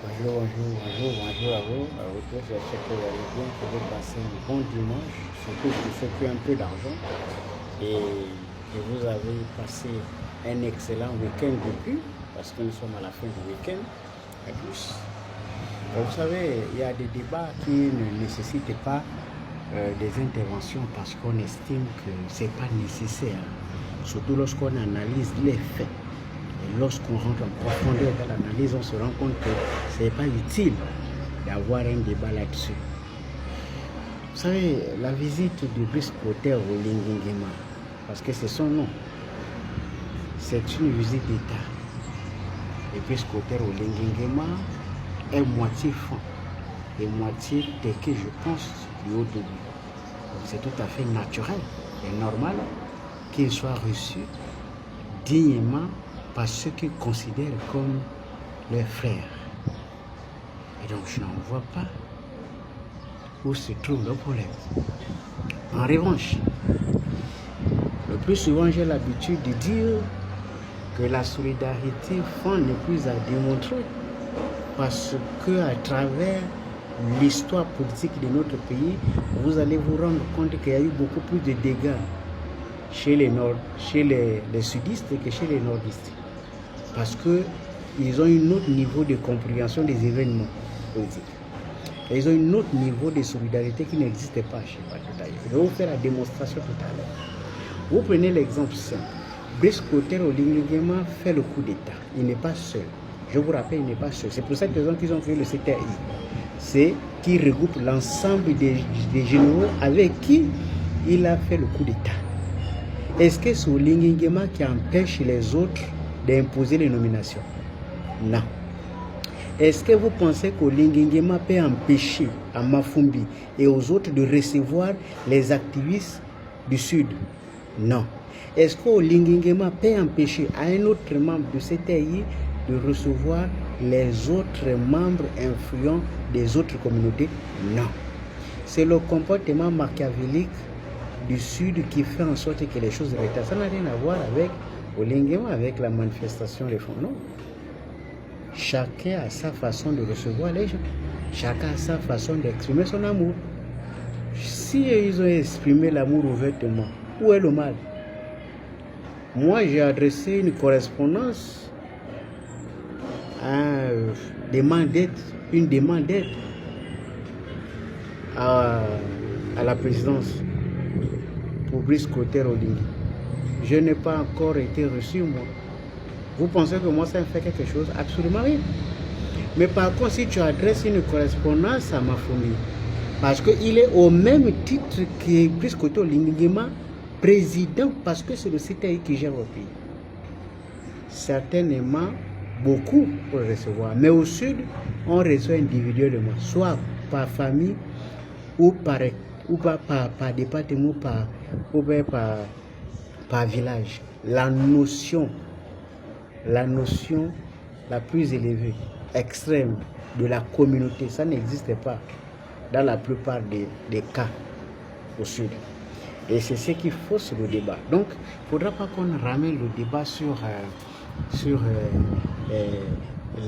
Bonjour à vous. Tous, j'espère que vous allez bien, que vous passez un bon dimanche, surtout pour ceux qui ont un peu d'argent et que vous avez passé un excellent week-end depuis, parce que nous sommes à la fin du week-end. Et plus, vous savez, il y a des débats qui ne nécessitent pas des interventions parce qu'on estime que ce n'est pas nécessaire, surtout lorsqu'on analyse les faits. Et lorsqu'on rentre en profondeur dans l'analyse, on se rend compte que ce n'est pas utile d'avoir un débat là-dessus. Vous savez, la visite de Brice Clotaire au Lingingema, parce que c'est son nom, c'est une visite d'État. Et Brice Clotaire au Lingingema est moitié franc et moitié teke, je pense, du haut début. Donc c'est tout à fait naturel et normal qu'il soit reçu dignement par ceux qu'ils considèrent comme leurs frères. Et donc je n'en vois pas où se trouve le problème. En revanche, le plus souvent j'ai l'habitude de dire que la solidarité fond n'est plus à démontrer parce que à travers l'histoire politique de notre pays, vous allez vous rendre compte qu'il y a eu beaucoup plus de dégâts chez les sudistes que chez les nordistes. Parce qu'ils ont un autre niveau de compréhension des événements politiques. Et ils ont un autre niveau de solidarité qui n'existait pas chez Patrick. Je vais vous faire la démonstration tout à l'heure. Vous prenez l'exemple simple. Brice Clotaire au Lingingema fait le coup d'État. Il n'est pas seul. Je vous rappelle, il n'est pas seul. C'est pour cette raison qu'ils ont créé le CTI. C'est qui regroupe l'ensemble des généraux avec qui il a fait le coup d'État. Est-ce que c'est au Lingingema qui empêche les autres d'imposer les nominations? Non. Est-ce que vous pensez qu'au Lingingema peut empêcher à Mafumbi et aux autres de recevoir les activistes du Sud? Non. Est-ce qu'au Lingingema peut empêcher à un autre membre de CTI de recevoir les autres membres influents des autres communautés? Non. C'est le comportement machiavélique du Sud qui fait en sorte que les choses retardent. Ça n'a rien à voir avec au Lingingema, avec la manifestation des fonds. Non. Chacun a sa façon de recevoir les gens. Chacun a sa façon d'exprimer son amour. Si ils ont exprimé l'amour ouvertement, où est le mal? Moi, j'ai adressé une correspondance une demande d'aide à la présidence pour Brice Clotaire au Lingui. Je n'ai pas encore été reçu, moi. Vous pensez que moi, ça me fait quelque chose? Absolument rien. Mais par contre, si tu adresses une correspondance à ma famille, parce qu'il est au même titre que Brice Clotaire au Lingingema, président, parce que c'est le CTI qui gère le pays. Certainement, beaucoup pour le recevoir. Mais au sud, on reçoit individuellement, soit par famille ou par département ou par village. La notion la plus élevée, extrême de la communauté, ça n'existe pas dans la plupart des cas au sud. Et c'est ce qui fausse le débat. Donc, il ne faudra pas qu'on ramène le débat sur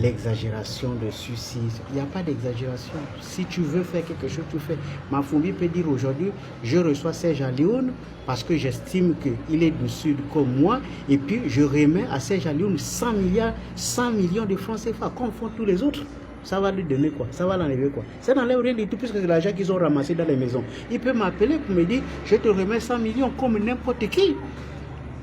l'exagération de suicide. Il n'y a pas d'exagération. Si tu veux faire quelque chose, tu fais. Mafumbi peut dire aujourd'hui, je reçois Serge Alioune parce que j'estime qu'il est du Sud comme moi, et puis je remets à Serge Alioune 100 millions de francs CFA, comme font tous les autres. Ça va lui donner quoi? Ça va l'enlever quoi? Ça n'enlève rien du tout puisque c'est l'argent qu'ils ont ramassé dans les maisons. Il peut m'appeler pour me dire, je te remets 100 millions comme n'importe qui.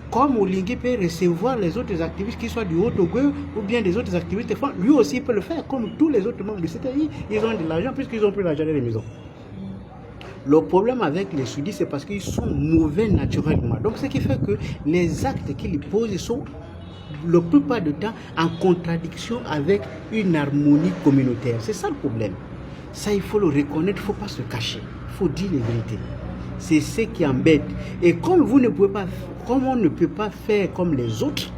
Comme Olingi peut recevoir les autres activistes, qu'ils soient du Haut-Togo ou bien des autres activistes, lui aussi peut le faire, comme tous les autres membres du CTI. Ils ont de l'argent puisqu'ils ont pris l'argent dans les maisons. Le problème avec les sudistes, c'est parce qu'ils sont mauvais naturellement. Donc, ce qui fait que les actes qu'ils posent sont, la plupart du temps, en contradiction avec une harmonie communautaire. C'est ça le problème. Ça, il faut le reconnaître, il ne faut pas se cacher. Il faut dire les vérités. C'est ce qui embête. Et comme on ne peut pas faire comme les autres,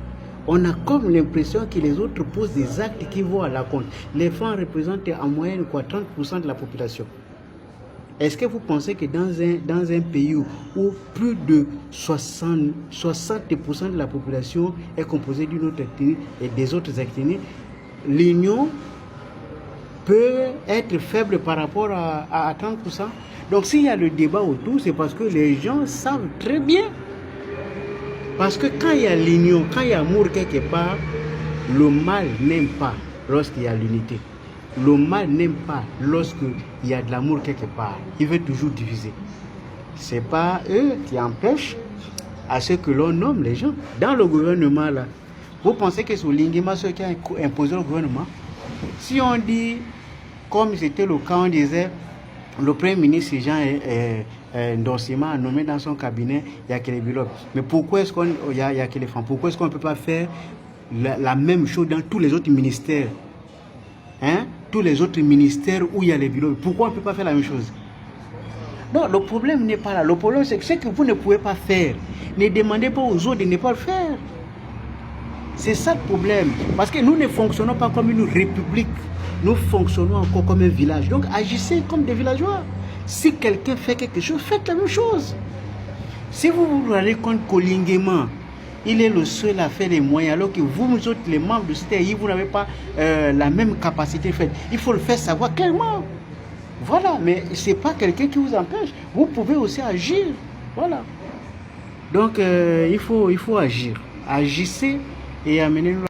on a comme l'impression que les autres posent des actes qui vont à la compte. Les femmes représentent en moyenne 30% de la population. Est-ce que vous pensez que dans un pays où plus de 60% de la population est composée d'une autre ethnie et des autres ethnies, l'union peut être faible par rapport à 30%. Donc s'il y a le débat autour, c'est parce que les gens savent très bien. Parce que quand il y a l'union, quand il y a amour quelque part, le mal n'aime pas lorsqu'il y a l'unité. Le mal n'aime pas lorsqu'il y a de l'amour quelque part. Il veut toujours diviser. Ce n'est pas eux qui empêchent à ce que l'on nomme les gens. Dans le gouvernement, là, vous pensez que c'est Lingima ceux qui a imposé le gouvernement? Si on dit, comme c'était le cas, on disait, le Premier ministre, c'est Jean Ndossima nommé dans son cabinet, il y a que les bilotes. Mais pourquoi est-ce qu'il y a que les femmes? Pourquoi est-ce qu'on ne peut pas faire la même chose dans tous les autres ministères? Hein? Tous les autres ministères où il y a les bilotes. Pourquoi on ne peut pas faire la même chose? Non, le problème n'est pas là. Le problème, c'est que ce que vous ne pouvez pas faire, ne demandez pas aux autres de ne pas le faire. C'est ça le problème. Parce que nous ne fonctionnons pas comme une république. Nous fonctionnons encore comme un village. Donc agissez comme des villageois. Si quelqu'un fait quelque chose, faites la même chose. Si vous vous rendez compte qu'Olingema, il est le seul à faire les moyens, alors que vous autres, les membres de ce pays, vous n'avez pas la même capacité. Il faut le faire savoir clairement. Voilà, mais ce n'est pas quelqu'un qui vous empêche. Vous pouvez aussi agir. Voilà. Donc, il faut agir. Agissez et amenez-nous